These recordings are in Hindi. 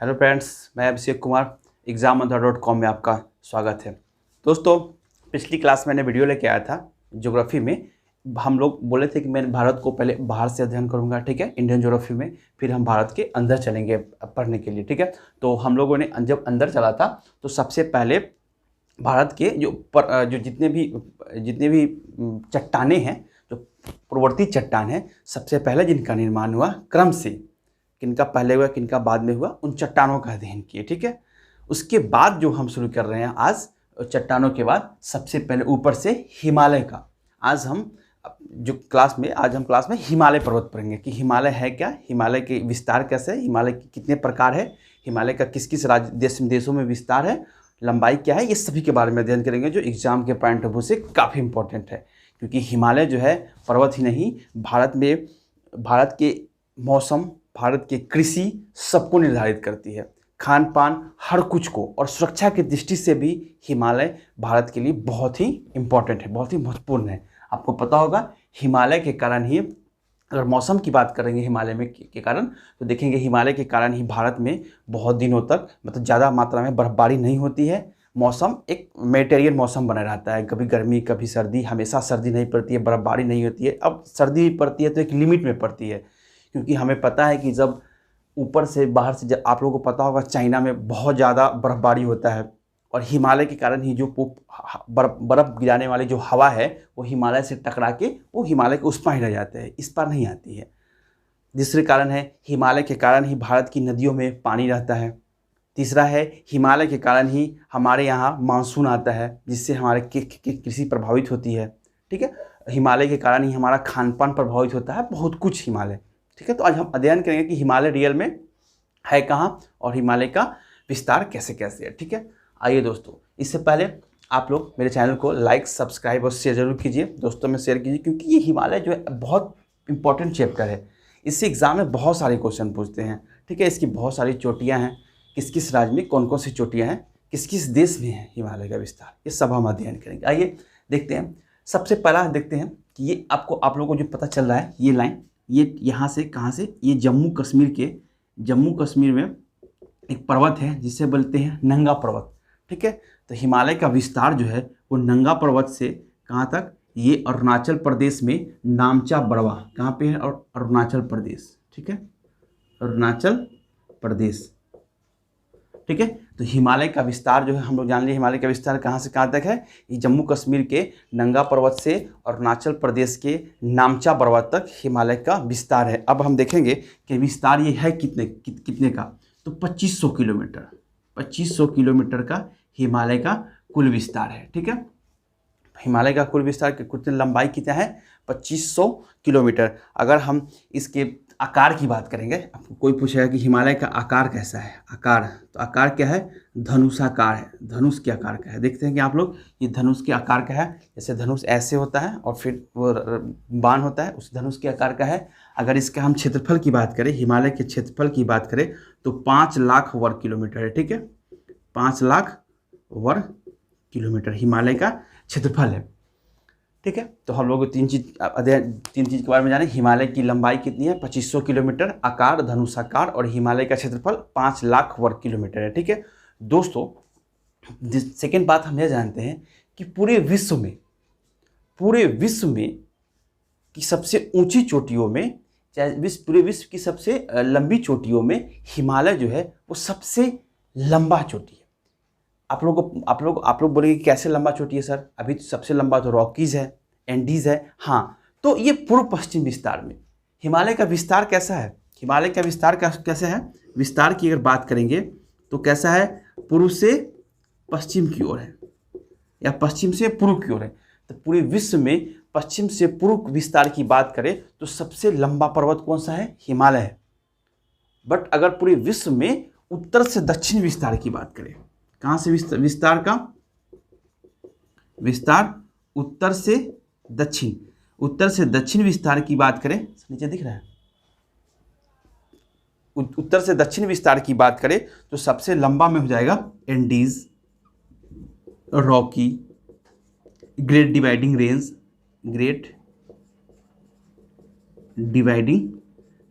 हेलो फ्रेंड्स, मैं अभिषेक कुमार examandhra.com में आपका स्वागत है। दोस्तों, पिछली क्लास मैंने वीडियो लेके आया था ज्योग्राफी में। हम लोग बोले थे कि मैं भारत को पहले बाहर से अध्ययन करूंगा, ठीक है, इंडियन ज्योग्राफी में, फिर हम भारत के अंदर चलेंगे पढ़ने के लिए, ठीक है। तो हम लोगों ने जब अंदर चला था तो सबसे पहले भारत के जो जितने भी चट्टानें हैं, जो पूर्ववर्ती चट्टान हैं, सबसे पहले जिनका निर्माण हुआ क्रम से, किनका पहले हुआ किनका बाद में हुआ, उन चट्टानों का अध्ययन किए, ठीक है। उसके बाद जो हम शुरू कर रहे हैं आज, चट्टानों के बाद सबसे पहले ऊपर से हिमालय का। आज हम क्लास में हिमालय पर्वत पढ़ेंगे कि हिमालय है क्या, हिमालय के विस्तार कैसे है, हिमालय के कितने प्रकार है, हिमालय का किस किस देशों में विस्तार है, लंबाई क्या है, ये सभी के बारे में अध्ययन करेंगे, जो एग्जाम के पॉइंट ऑफ व्यू से काफ़ी इंपॉर्टेंट है। क्योंकि हिमालय जो है पर्वत ही नहीं, भारत के मौसम, भारत की कृषि सबको निर्धारित करती है, खान पान हर कुछ को, और सुरक्षा की दृष्टि से भी हिमालय भारत के लिए बहुत ही इम्पोर्टेंट है, बहुत ही महत्वपूर्ण है। आपको पता होगा हिमालय के कारण ही, अगर मौसम की बात करेंगे हिमालय में के कारण, तो देखेंगे हिमालय के कारण ही भारत में बहुत दिनों तक, मतलब ज़्यादा मात्रा में बर्फबारी नहीं होती है। मौसम एक मेटेरियल मौसम बना रहता है, कभी गर्मी कभी सर्दी, हमेशा सर्दी नहीं पड़ती है, बर्फबारी नहीं होती है। अब सर्दी पड़ती है तो एक लिमिट में पड़ती है, क्योंकि हमें पता है कि जब ऊपर से बाहर से, जब आप लोगों को पता होगा चाइना में बहुत ज़्यादा बर्फबारी होता है, और हिमालय के कारण ही जो बर्फ़ गिराने वाली जो हवा है वो हिमालय से टकरा के वो हिमालय के उस पार ही रह जाते हैं, इस पार नहीं आती है। दूसरे कारण है, हिमालय के कारण ही भारत की नदियों में पानी रहता है। तीसरा है, हिमालय के कारण ही हमारे यहाँ मानसून आता है, जिससे हमारे कृषि प्रभावित होती है, ठीक है। हिमालय के कारण ही हमारा खान पान प्रभावित होता है, बहुत कुछ हिमालय, ठीक है। तो आज हम अध्ययन करेंगे कि हिमालय रियल में है कहाँ और हिमालय का विस्तार कैसे कैसे है, ठीक है। आइए दोस्तों, इससे पहले आप लोग मेरे चैनल को लाइक, सब्सक्राइब और शेयर जरूर कीजिए, दोस्तों में शेयर कीजिए, क्योंकि ये हिमालय जो है बहुत इंपॉर्टेंट चैप्टर है। इससे एग्जाम में बहुत सारे क्वेश्चन पूछते हैं, ठीक है। इसकी बहुत सारी चोटियाँ हैं, किस किस राज्य में कौन कौन सी चोटियाँ हैं, किस किस देश में है हिमालय का विस्तार, ये सब हम अध्ययन करेंगे। आइए देखते हैं। सबसे पहला देखते हैं कि ये आप लोगों को जो पता चल रहा है, ये लाइन, ये यहाँ से कहाँ से, ये जम्मू कश्मीर में एक पर्वत है जिसे बोलते हैं नंगा पर्वत, ठीक है। तो हिमालय का विस्तार जो है वो नंगा पर्वत से कहाँ तक, ये अरुणाचल प्रदेश में नामचा बरवा, कहाँ पे है, और अरुणाचल प्रदेश, ठीक है, अरुणाचल प्रदेश, ठीक है। तो हिमालय का विस्तार जो है, हम लोग जान लिए हिमालय का विस्तार कहाँ से कहाँ तक है, ये जम्मू कश्मीर के नंगा पर्वत से अरुणाचल प्रदेश के नामचा पर्वत तक हिमालय का विस्तार है। अब हम देखेंगे कि विस्तार ये है कितने का, तो 2500 किलोमीटर, 2500 किलोमीटर का हिमालय का कुल विस्तार है, ठीक है। हिमालय का कुल विस्तार कितनी, लंबाई कितना है, 2500 किलोमीटर। अगर हम इसके आकार की बात करेंगे, आपको कोई पूछेगा कि हिमालय का आकार कैसा है, आकार, तो आकार क्या है, धनुषाकार है, धनुष के आकार का है। देखते हैं कि आप लोग, ये धनुष के आकार का है, जैसे धनुष ऐसे होता है और फिर वो बाण होता है, उस धनुष के आकार का है। अगर इसका हम क्षेत्रफल की बात करें, हिमालय के क्षेत्रफल की बात करें, तो 5 लाख वर्ग किलोमीटर है, ठीक है, 5 लाख वर्ग किलोमीटर हिमालय का क्षेत्रफल है, ठीक है। तो हम लोग तीन चीज़ के बारे में जाने, हिमालय की लंबाई कितनी है, 2500 किलोमीटर, आकार धनुषाकार, और हिमालय का क्षेत्रफल 5 लाख वर्ग किलोमीटर है, ठीक है। दोस्तों, सेकेंड बात हम यह जानते हैं कि पूरे विश्व में की सबसे ऊंची चोटियों में, चाहे पूरे विश्व की सबसे लंबी चोटियों में हिमालय जो है वो सबसे लंबा चोटी है। आप लोग बोलेंगे कैसे लंबा चोटी है सर, अभी तो सबसे लंबा तो रॉकीज़ है, एंडीज़ है। हाँ, तो ये पूर्व पश्चिम विस्तार में हिमालय का विस्तार कैसा है, हिमालय का विस्तार कैसे है, विस्तार की अगर बात करेंगे तो कैसा है, पूर्व से पश्चिम की ओर है या पश्चिम से पूर्व की ओर है। तो पूरे विश्व में पश्चिम से पूर्व विस्तार की बात करें तो सबसे लंबा पर्वत कौन सा है, हिमालय है। बट अगर पूरे विश्व में उत्तर से दक्षिण विस्तार की बात करें, कहाँ से विस्तार का विस्तार, उत्तर से दक्षिण विस्तार की बात करें, नीचे दिख रहा है, उत्तर से दक्षिण विस्तार की बात करें तो सबसे लंबा में हो जाएगा Andes, Rocky, great dividing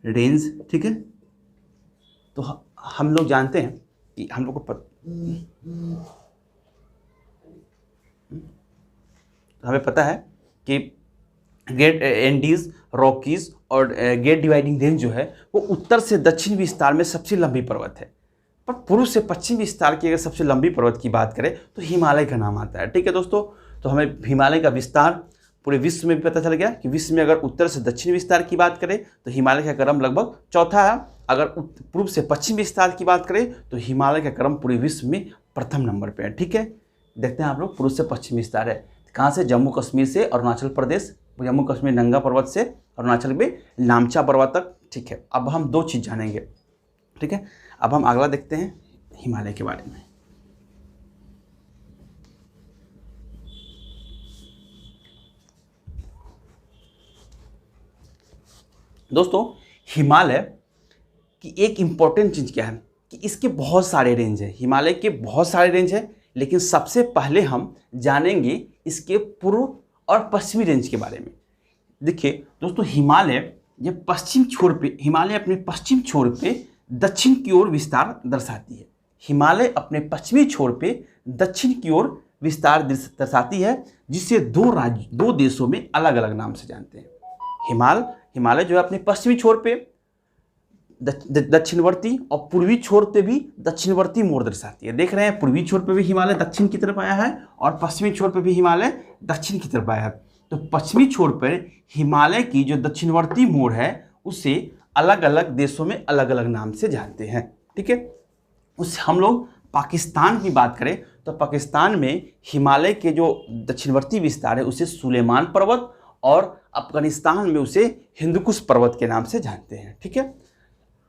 range, ठीक है, तो हम लोग जानते हैं कि हम लोग को हमें पता है कि ग्रेट एंडीज, रॉकीज और ग्रेट डिवाइडिंग रेंज जो है वो उत्तर से दक्षिण विस्तार में सबसे लंबी पर्वत है। पर पूर्व से पश्चिम विस्तार की अगर सबसे लंबी पर्वत की बात करें तो हिमालय का नाम आता है। ठीक है दोस्तों, तो हमें हिमालय का विस्तार पूरे विश्व में भी पता चल गया कि विश्व में अगर उत्तर से दक्षिण विस्तार की बात करें तो हिमालय का क्रम लगभग चौथा है। अगर पूर्व से पश्चिम विस्तार की बात करें तो हिमालय का क्रम पूरे विश्व में प्रथम नंबर पर है। ठीक है, देखते हैं आप लोग, पूर्व से पश्चिम विस्तार है कहाँ से? जम्मू कश्मीर से अरुणाचल प्रदेश, जम्मू कश्मीर नंगा पर्वत से अरुणाचल में नामचा पर्वत तक। ठीक है, अब हम दो चीज़ जानेंगे। ठीक है, अब हम अगला देखते हैं हिमालय के बारे में। दोस्तों, हिमालय की एक इम्पॉर्टेंट चीज़ क्या है कि इसके बहुत सारे रेंज है। हिमालय के बहुत सारे रेंज है, लेकिन सबसे पहले हम जानेंगे इसके पूर्व और पश्चिमी रेंज के बारे में। देखिए दोस्तों, हिमालय ये पश्चिम छोर पे, हिमालय अपने पश्चिम छोर पे दक्षिण की ओर विस्तार दर्शाती है। हिमालय अपने पश्चिमी छोर पे दक्षिण की ओर विस्तार दर्शाती है, जिसे दो देशों में अलग अलग नाम से जानते हैं। हिमालय जो है अपने पश्चिमी छोर पे दक्षिणवर्ती और पूर्वी छोर पे भी दक्षिणवर्ती मोड़ दर्शाती है। देख रहे हैं, पूर्वी छोर पे भी हिमालय दक्षिण की तरफ आया है और पश्चिमी छोर पे भी हिमालय दक्षिण की तरफ आया है। तो पश्चिमी छोर पर हिमालय की जो दक्षिणवर्ती मोड़ है उसे अलग अलग देशों में अलग अलग नाम से जानते हैं। ठीक है, उससे हम लोग पाकिस्तान की बात करें तो पाकिस्तान में हिमालय के जो दक्षिणवर्ती विस्तार है उसे सुलेमान पर्वत और अफगानिस्तान में उसे हिंदुकुश पर्वत के नाम से जानते हैं। ठीक है,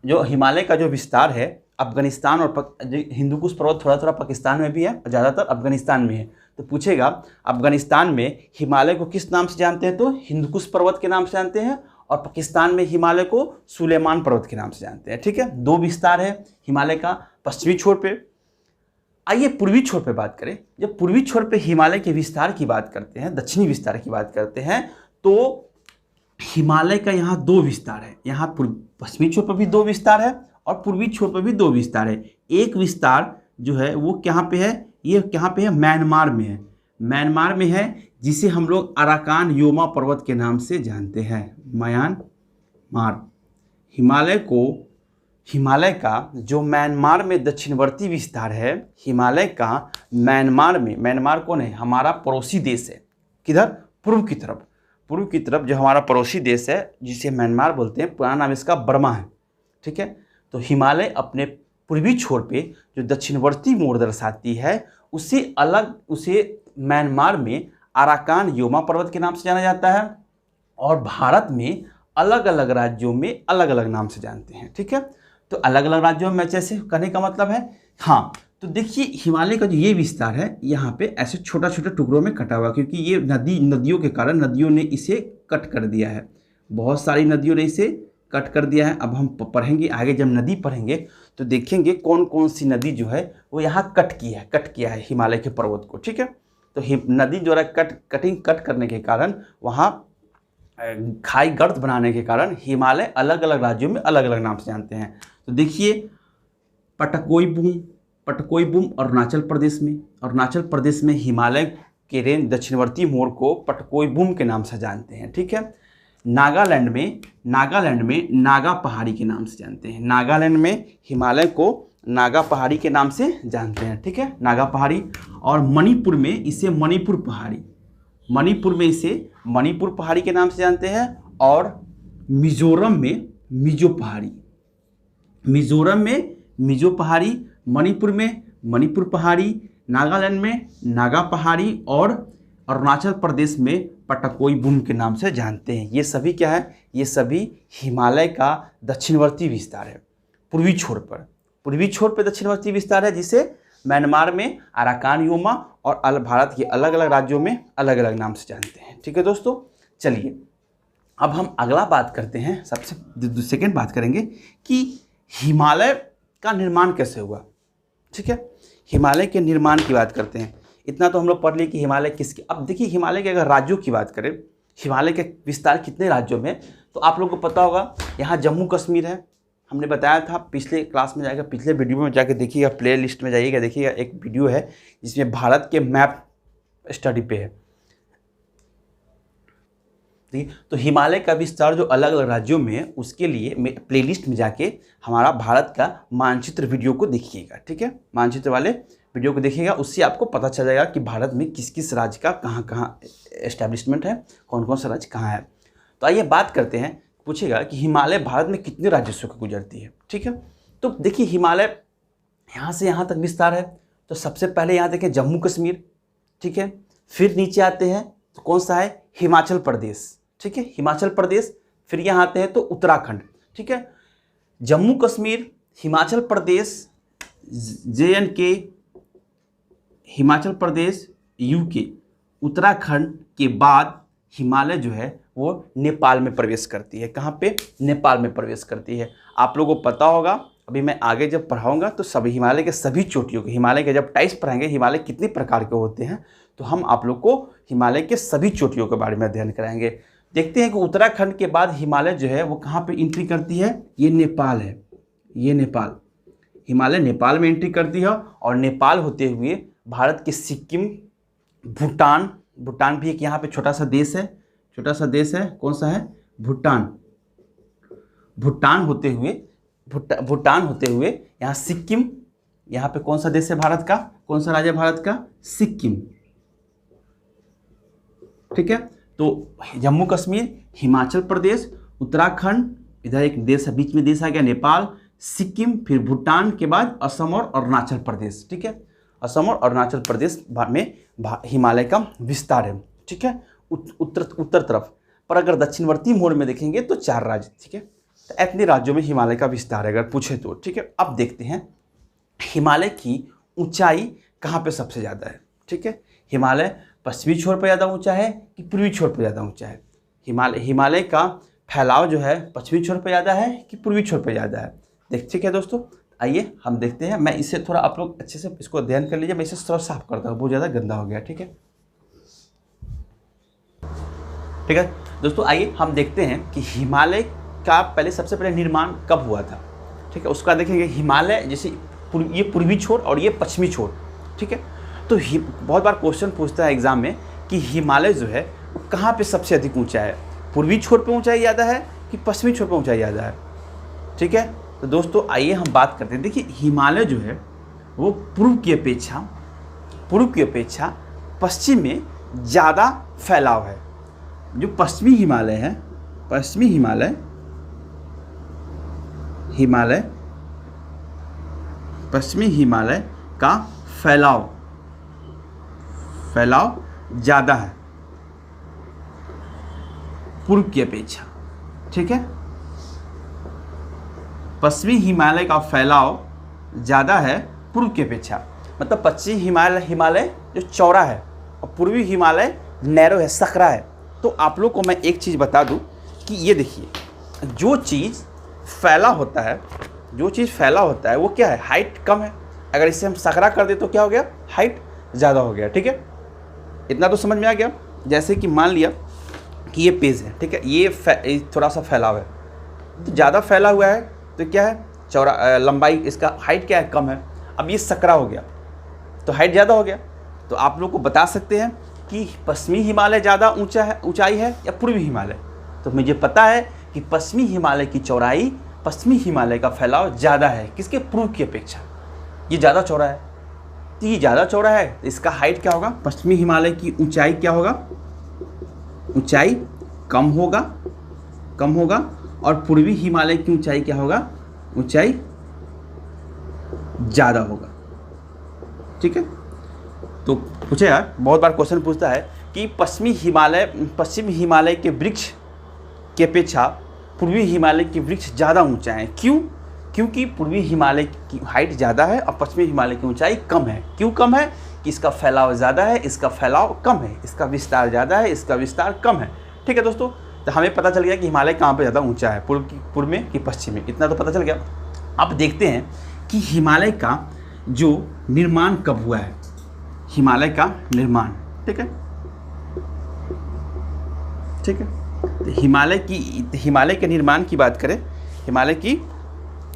जो हिमालय का जो विस्तार है अफगानिस्तान और हिंदुकुश पर्वत थोड़ा थोड़ा पाकिस्तान में भी है, ज़्यादातर अफगानिस्तान में है। तो पूछेगा अफगानिस्तान में हिमालय को किस नाम से जानते हैं, तो हिंदुकुश पर्वत के नाम से जानते हैं, और पाकिस्तान में हिमालय को सुलेमान पर्वत के नाम से जानते हैं। ठीक है, दो विस्तार है हिमालय का पश्चिमी छोर पे। आइए पूर्वी छोर पे बात करें। जब पूर्वी छोर पे हिमालय के विस्तार की बात करते हैं, दक्षिणी विस्तार की बात करते हैं, तो हिमालय का यहाँ दो विस्तार है। यहाँ पश्चिमी छोर पर भी दो विस्तार है और पूर्वी छोर पर भी दो विस्तार है। एक विस्तार जो है वो कहाँ पे है, ये कहाँ पे है, म्यांमार में है। म्यांमार में है, जिसे हम लोग अराकान योमा पर्वत के नाम से जानते हैं, म्यांमार। हिमालय का जो म्यांमार में दक्षिणवर्ती विस्तार है, हिमालय का म्यांमार कौन है, हमारा पड़ोसी देश है। किधर? पूर्व की तरफ जो हमारा पड़ोसी देश है जिसे म्यांमार बोलते हैं, पुराना नाम इसका बर्मा है। ठीक है, तो हिमालय अपने पूर्वी छोर पे जो दक्षिणवर्ती मोड़ दर्शाती है उसे म्यांमार में अराकान योमा पर्वत के नाम से जाना जाता है, और भारत में अलग अलग राज्यों में अलग अलग नाम से जानते हैं। ठीक है, तो अलग अलग राज्यों में जैसे कहने का मतलब है, हाँ, तो देखिए हिमालय का जो ये विस्तार है यहाँ पे ऐसे छोटा छोटा टुकड़ों में कटा हुआ, क्योंकि ये नदियों के कारण नदियों ने इसे कट कर दिया है। बहुत सारी नदियों ने इसे कट कर दिया है। अब हम पढ़ेंगे आगे, जब नदी पढ़ेंगे तो देखेंगे कौन कौन सी नदी जो है वो यहाँ कट किया है हिमालय के पर्वत को। ठीक है, तो नदी जो है कट करने के कारण, वहाँ खाई गर्त बनाने के कारण हिमालय अलग अलग राज्यों में अलग अलग नाम से जानते हैं। तो देखिए पटकोईबुम अरुणाचल प्रदेश में हिमालय के रेंज दक्षिणवर्ती मोड़ को पटकोईबुम के नाम से जानते हैं। ठीक है, नागालैंड में नागा पहाड़ी के नाम से जानते हैं। नागालैंड में हिमालय को नागा पहाड़ी के नाम से जानते हैं। ठीक है, नागा पहाड़ी। और मणिपुर में इसे मणिपुर पहाड़ी के नाम से जानते हैं। और मिजोरम में मिजो पहाड़ी, मणिपुर में मणिपुर पहाड़ी, नागालैंड में नागा पहाड़ी और अरुणाचल प्रदेश में पटकोईबुम के नाम से जानते हैं। ये सभी क्या है, ये सभी हिमालय का दक्षिणवर्ती विस्तार है। पूर्वी छोर पर दक्षिणवर्ती विस्तार है, जिसे म्यांमार में अराकान योमा और भारत के अलग अलग राज्यों में अलग अलग नाम से जानते हैं। ठीक है दोस्तों, चलिए अब हम अगला बात करते हैं, सबसे सेकेंड बात करेंगे कि हिमालय का निर्माण कैसे हुआ। ठीक है, हिमालय के निर्माण की बात करते हैं। इतना तो हम लोग पढ़ लिए कि हिमालय किसके। अब देखिए हिमालय के अगर राज्यों की बात करें, हिमालय के विस्तार कितने राज्यों में, तो आप लोगों को पता होगा यहाँ जम्मू कश्मीर है, हमने बताया था, पिछले क्लास में जाएगा, पिछले वीडियो में जाके देखिएगा, प्ले लिस्ट में जाइएगा, देखिएगा एक वीडियो है जिसमें भारत के मैप स्टडी पे है। ठीक है, तो हिमालय का विस्तार जो अलग अलग राज्यों में है उसके लिए प्लेलिस्ट में जाके हमारा भारत का मानचित्र वीडियो को देखिएगा। ठीक है, मानचित्र वाले वीडियो को देखिएगा, उससे आपको पता चल जाएगा कि भारत में किस किस राज्य का कहाँ कहाँ एस्टेब्लिशमेंट है, कौन कौन सा राज्य कहाँ है। तो आइए बात करते हैं, पूछेगा कि हिमालय भारत में कितने राज्यों से गुजरती है। ठीक है, तो देखिए हिमालय यहाँ से यहाँ तक विस्तार है। तो सबसे पहले यहाँ देखें जम्मू कश्मीर, ठीक है, फिर नीचे आते हैं तो कौन सा है, हिमाचल प्रदेश। ठीक है, हिमाचल प्रदेश, फिर यहाँ आते हैं तो उत्तराखंड। ठीक है, जम्मू कश्मीर, हिमाचल प्रदेश, JNK, हिमाचल प्रदेश, UK, उत्तराखंड के बाद हिमालय जो है वो नेपाल में प्रवेश करती है। कहाँ पे, नेपाल में प्रवेश करती है। आप लोगों को पता होगा, अभी मैं आगे जब पढ़ाऊंगा तो सभी हिमालय के सभी चोटियों के, हिमालय के जब टाइप्स पढ़ाएंगे, हिमालय कितने प्रकार के होते हैं, तो हम आप लोग को हिमालय के सभी चोटियों के बारे में अध्ययन कराएंगे। देखते हैं कि उत्तराखंड के बाद हिमालय जो है वो कहाँ पे एंट्री करती है, ये नेपाल है, ये नेपाल, हिमालय नेपाल में एंट्री करती है। और नेपाल होते हुए भारत के सिक्किम, भूटान, भूटान भी एक यहाँ पे छोटा सा देश है, छोटा सा देश है, कौन सा है, भूटान, भूटान होते हुए यहाँ सिक्किम, यहाँ पे कौन सा देश है भारत का, कौन सा राज्य है भारत का, सिक्किम। ठीक है, तो जम्मू कश्मीर, हिमाचल प्रदेश, उत्तराखंड, इधर एक देश है, बीच में देश आ गया नेपाल, सिक्किम, फिर भूटान के बाद असम और अरुणाचल प्रदेश। ठीक है, असम और अरुणाचल प्रदेश में हिमालय का विस्तार है। ठीक है, उत्तर तरफ, पर अगर दक्षिणवर्ती मोड़ में देखेंगे तो 4 राज्य। ठीक है, तो इतने राज्यों में हिमालय का विस्तार है अगर पूछे तो। ठीक है, अब देखते हैं हिमालय की ऊंचाई कहाँ पे सबसे ज़्यादा है। ठीक है, हिमालय पश्चिमी छोर पर ज़्यादा ऊंचा है कि पूर्वी छोर पर ज़्यादा ऊंचा है। हिमालय का फैलाव जो है पश्चिमी छोर पर ज़्यादा है कि पूर्वी छोर पर ज़्यादा है। ठीक है दोस्तों, आइए हम देखते हैं। मैं इसे थोड़ा, आप लोग अच्छे से इसको अध्ययन कर लीजिए, मैं इसे थोड़ा साफ करता हूँ, बहुत ज़्यादा गंदा हो गया। ठीक है, ठीक है दोस्तों, आइए हम देखते हैं कि हिमालय का पहले सबसे पहले निर्माण कब हुआ था। ठीक है, उसका देखेंगे हिमालय, जैसे ये पूर्वी छोर और ये पश्चिमी छोर। ठीक है, तो बहुत बार क्वेश्चन पूछता है एग्जाम में कि हिमालय जो है वो कहाँ पे सबसे अधिक ऊंचा है, पूर्वी छोर पे ऊंचाई ज़्यादा है कि पश्चिमी छोर पे ऊंचाई ज़्यादा है। ठीक है, तो दोस्तों आइए हम बात करते हैं। देखिए हिमालय जो है वो पूर्व की अपेक्षा पश्चिम में ज़्यादा फैलाव है। जो पश्चिमी हिमालय का फैलाव ज़्यादा है पूर्व की अपेक्षा। ठीक है, पश्चिमी हिमालय का फैलाव ज़्यादा है पूर्व की अपेक्षा, मतलब पश्चिमी हिमालय जो चौड़ा है और पूर्वी हिमालय नैरो है, सकरा है। तो आप लोग को मैं एक चीज़ बता दूं कि ये देखिए, जो चीज़ फैला होता है वो क्या है, हाइट कम है। अगर इसे हम सकरा कर दे तो क्या हो गया, हाइट ज़्यादा हो गया। ठीक है, इतना तो समझ में आ गया। जैसे कि मान लिया कि ये पेज है, ठीक है, ये थोड़ा सा फैलाव है, तो ज़्यादा फैला हुआ है तो क्या है, चौड़ा, लंबाई, इसका हाइट क्या है, कम है। अब ये सकरा हो गया तो हाइट ज़्यादा हो गया। तो आप लोग को बता सकते हैं कि पश्चिमी हिमालय ज़्यादा ऊंचाई है या पूर्वी हिमालय। तो मुझे पता है कि पश्चिमी हिमालय की चौड़ाई, पश्चिमी हिमालय का फैलाव ज़्यादा है किसके, पूर्व की अपेक्षा। ये ज़्यादा चौड़ा है, तो ये ज़्यादा चौड़ा है तो इसका हाइट क्या होगा, पश्चिमी हिमालय की ऊंचाई क्या होगा, ऊंचाई कम होगा और पूर्वी हिमालय की ऊंचाई क्या होगा, ऊंचाई ज़्यादा होगा। ठीक है, तो पूछे यार, बहुत बार क्वेश्चन पूछता है कि पश्चिम हिमालय के वृक्ष की अपेक्षा पूर्वी हिमालय के वृक्ष ज़्यादा ऊंचा हैं। क्यों? क्योंकि पूर्वी हिमालय की हाइट ज़्यादा है और पश्चिमी हिमालय की ऊंचाई कम है। क्यों कम है? कि इसका फैलाव ज़्यादा है, इसका फैलाव कम है, इसका विस्तार ज़्यादा है, इसका विस्तार कम है। ठीक है दोस्तों, तो हमें पता चल गया कि हिमालय कहाँ पर ज़्यादा ऊँचा है, पूर्व में कि पश्चिम में, इतना तो पता चल गया। अब देखते हैं कि हिमालय का जो निर्माण कब हुआ है, हिमालय का निर्माण। ठीक है, तो हिमालय के निर्माण की बात करें, हिमालय की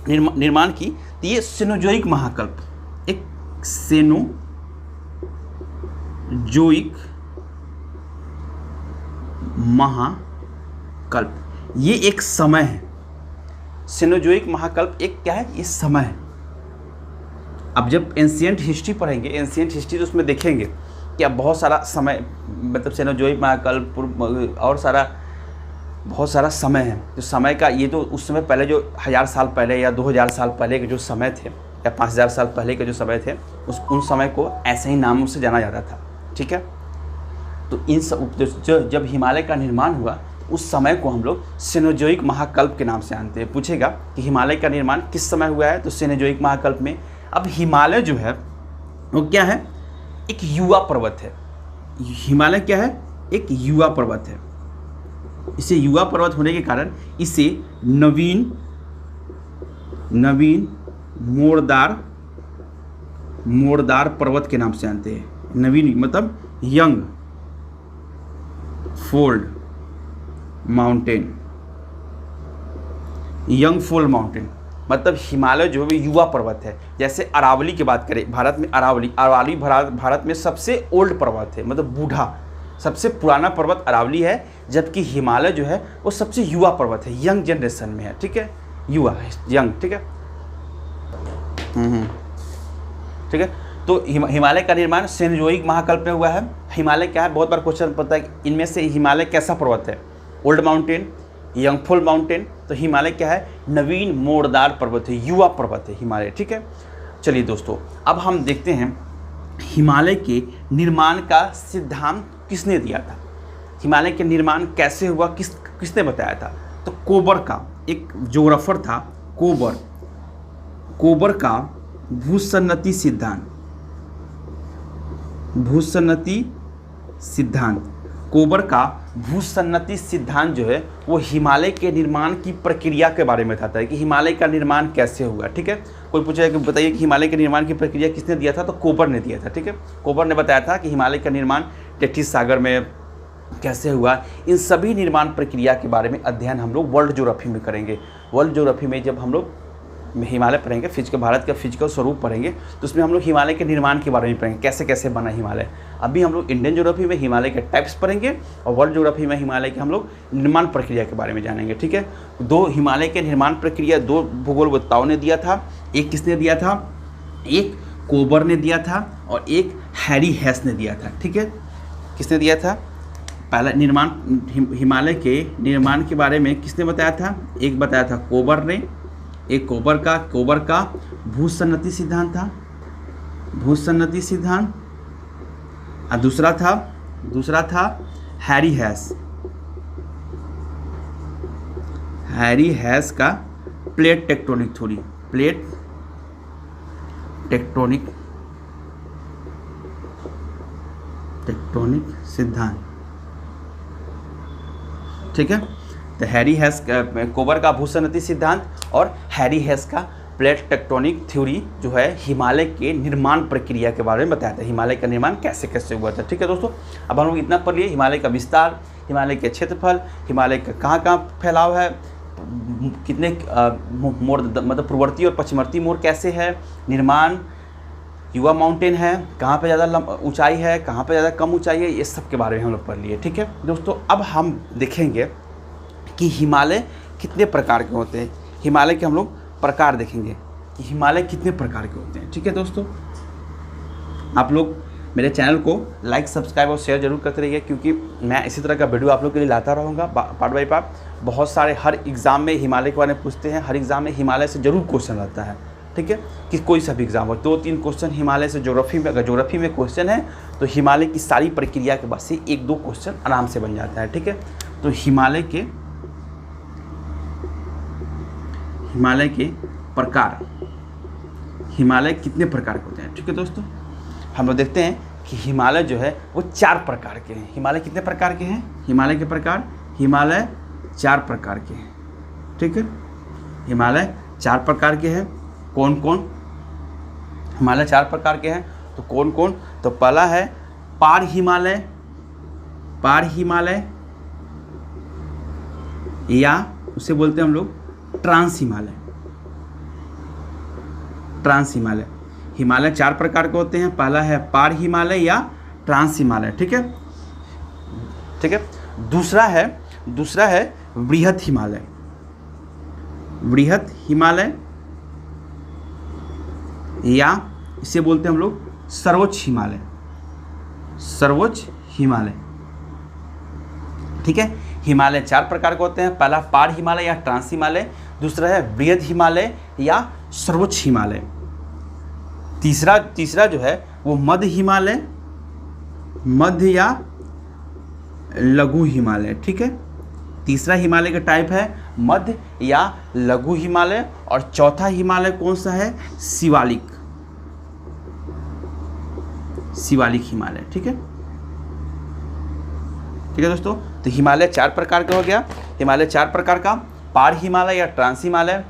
निर्माण की, तो ये सेनोजोइक महाकल्प, एक सेनोजोइक महाकल्प, ये एक समय है। सेनोजोइक महाकल्प एक क्या है, ये समय है। अब जब एंशिएंट हिस्ट्री पढ़ेंगे, एंशिएंट हिस्ट्री तो उसमें देखेंगे कि अब बहुत सारा समय, मतलब सेनोजोइक महाकल्प और बहुत सारा समय है। तो समय का ये तो उस समय पहले जो 1000 साल पहले या 2000 साल पहले के जो समय थे या 5000 साल पहले के जो समय थे, उन समय को ऐसे ही नामों से जाना जाता था। ठीक है, तो इन सब जब हिमालय का निर्माण हुआ उस समय को हम लोग सेनोजोइक महाकल्प के नाम से जानते हैं। पूछेगा कि हिमालय का निर्माण किस समय हुआ है, तो सेनोजोइक महाकल्प में। अब हिमालय जो है वो क्या है, एक युवा पर्वत है। हिमालय क्या है, एक युवा पर्वत है। इसे युवा पर्वत होने के कारण इसे नवीन मोड़दार पर्वत के नाम से जानते हैं। नवीन मतलब young fold mountain, young fold mountain मतलब हिमालय जो है युवा पर्वत है। जैसे अरावली की बात करें, भारत में अरावली भारत में सबसे ओल्ड पर्वत है, मतलब बूढ़ा, सबसे पुराना पर्वत अरावली है, जबकि हिमालय जो है वो सबसे युवा पर्वत है, यंग जनरेशन में है। ठीक है, युवा यंग। ठीक है, ठीक है। तो हिमालय का निर्माण सेनोजोइक महाकल्प में हुआ है। हिमालय क्या है, बहुत बार क्वेश्चन पता है इनमें से हिमालय कैसा पर्वत है, ओल्ड माउंटेन, यंगफुल माउंटेन। तो हिमालय क्या है, नवीन मोड़दार पर्वत है, युवा पर्वत है हिमालय। ठीक है, चलिए दोस्तों अब हम देखते हैं हिमालय के निर्माण का सिद्धांत किसने दिया था, हिमालय के निर्माण कैसे हुआ, किसने बताया था। तो कोबर का एक ज्योग्राफर था, कोबर का भूसन्नति सिद्धांत, कोबर का भूसन्नति सिद्धांत जो है वो हिमालय के निर्माण की प्रक्रिया के बारे में बताता है कि हिमालय का निर्माण कैसे हुआ। ठीक है, कोई पूछेगा कि बताइए कि हिमालय के निर्माण की प्रक्रिया किसने दिया था, तो कोबर ने दिया था। ठीक है, कोबर ने बताया था कि हिमालय का निर्माण टेथिस सागर में कैसे हुआ। इन सभी निर्माण प्रक्रिया के बारे में अध्ययन हम लोग वर्ल्ड ज्योग्राफी में करेंगे। वर्ल्ड ज्योग्राफी में जब हम लोग हिमालय पढ़ेंगे, भारत का फिजिकल स्वरूप पढ़ेंगे, तो उसमें हम लोग हिमालय के निर्माण के बारे में पढ़ेंगे, कैसे कैसे बना हिमालय। अभी हम लोग इंडियन ज्योग्राफी में हिमालय के टाइप्स पढ़ेंगे और वर्ल्ड ज्योग्राफी में हिमालय के हम लोग निर्माण प्रक्रिया के बारे में जानेंगे। ठीक है, दो हिमालय के निर्माण प्रक्रिया दो भूगोलवेत्ताओं ने दिया था। एक किसने दिया था, एक कोबर ने दिया था और एक हैरी हेस ने दिया था। ठीक है, किसने दिया था, पहला निर्माण हिमालय के निर्माण के बारे में किसने बताया था, एक बताया था कोबर ने, एक कोबर का भूसन्नति सिद्धांत था, भूसन्नति सिद्धांत, और दूसरा था हैरी हेस का plate tectonic theory, plate tectonic सिद्धांत। ठीक है, तो हैरी हेस कोबर का भूसन्नति सिद्धांत और हैरी हेस का प्लेट टेक्टोनिक थ्योरी जो है हिमालय के निर्माण प्रक्रिया के बारे में बताया था, हिमालय का निर्माण कैसे कैसे हुआ था। ठीक है दोस्तों, अब हम लोग इतना पढ़ लिए, हिमालय का विस्तार, हिमालय के क्षेत्रफल, हिमालय का कहाँ फैलाव है, कितने मोड़ मतलब पूर्ववर्ती और पश्चिमवर्ती मोड़ कैसे है, निर्माण, युवा माउंटेन है, कहाँ पे ज़्यादा ऊंचाई है, कहाँ पे ज़्यादा कम ऊंचाई है, ये सब के बारे में हम लोग पढ़ लिए। ठीक है दोस्तों, अब हम देखेंगे कि हिमालय कितने प्रकार के होते हैं। हिमालय के हम लोग प्रकार देखेंगे कि हिमालय कितने प्रकार के होते हैं। ठीक है दोस्तों, आप लोग मेरे चैनल को लाइक, सब्सक्राइब और शेयर जरूर करते रहिए, क्योंकि मैं इसी तरह का वीडियो आप लोग के लिए लाता रहूँगा पार्ट बाई पार्ट। बहुत सारे हर एग्ज़ाम में हिमालय के बारे में पूछते हैं, हर एग्ज़ाम में हिमालय से जरूर क्वेश्चन रहता है। ठीक है, कि कोई सा भी एग्ज़ाम हो 2-3 क्वेश्चन हिमालय से ज्योग्राफी में, अगर ज्योग्राफी में क्वेश्चन है तो हिमालय की सारी प्रक्रिया के बाद से 1-2 क्वेश्चन आराम से बन जाता है। ठीक है, तो हिमालय के प्रकार, हिमालय कितने प्रकार के होते हैं। ठीक है दोस्तों, हम लोग देखते हैं कि हिमालय जो है वो 4 प्रकार के हैं। हिमालय कितने प्रकार के हैं, हिमालय के प्रकार, हिमालय 4 प्रकार के हैं। ठीक है, हिमालय 4 प्रकार के हैं। कौन कौन हिमालय 4 प्रकार के हैं, तो कौन कौन, तो पहला है पार हिमालय या उसे बोलते हैं हम लोग ट्रांस हिमालय, ट्रांस हिमालय। हिमालय 4 प्रकार के होते हैं। पहला है पार हिमालय या ट्रांस हिमालय, ठीक है, ठीक है। दूसरा है वृहत हिमालय, वृहत हिमालय, या इसे बोलते हैं हम लोग सर्वोच्च हिमालय, सर्वोच्च हिमालय, ठीक है। हिमालय 4 प्रकार के होते हैं। पहला पार हिमालय या ट्रांस हिमालय, दूसरा है वृहद हिमालय या सर्वोच्च हिमालय, तीसरा जो है वो मध्य हिमालय, मध्य या लघु हिमालय, ठीक है। तीसरा हिमालय का टाइप है मध्य या लघु हिमालय, और चौथा हिमालय कौन सा है, शिवालिक, शिवालिक हिमालय, ठीक है, ठीक है दोस्तों। तो हिमालय 4 प्रकार का हो गया। हिमालय 4 प्रकार का, पार हिमालय या ट्रांस हिमालय,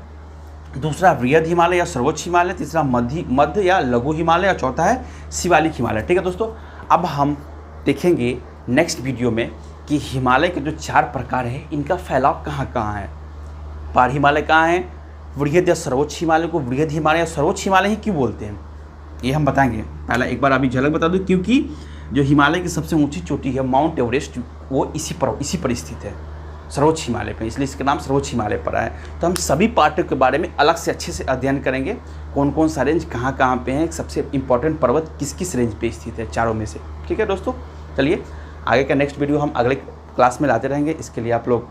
दूसरा वृहद हिमालय या सर्वोच्च हिमालय, तीसरा मध्य या लघु हिमालय, और चौथा है शिवालिक हिमालय, ठीक है दोस्तों। अब हम देखेंगे नेक्स्ट वीडियो में कि हिमालय के जो 4 प्रकार हैं इनका फैलाव कहाँ कहाँ है। पार हिमालय कहाँ है, वृहद या सर्वोच्च हिमालय को वृहद हिमालय या सर्वोच्च हिमालय ही क्यों बोलते हैं, ये हम बताएंगे। पहला एक बार अभी झलक बता दूं, क्योंकि जो हिमालय की सबसे ऊंची चोटी है माउंट एवरेस्ट, वो इसी पर स्थित है, सर्वोच्च हिमालय पे, इसलिए इसका नाम सर्वोच्च हिमालय पर है। तो हम सभी पार्टों के बारे में अलग से अच्छे से अध्ययन करेंगे, कौन कौन सा रेंज कहाँ कहाँ पे है, सबसे इंपॉर्टेंट पर्वत किस किस रेंज पे स्थित है, चारों में से, ठीक है दोस्तों। चलिए आगे का नेक्स्ट वीडियो हम अगले क्लास में लाते रहेंगे। इसके लिए आप लोग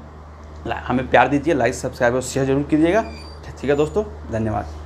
हमें प्यार दीजिए, लाइक सब्सक्राइब और शेयर जरूर कीजिएगा, ठीक है दोस्तों, धन्यवाद।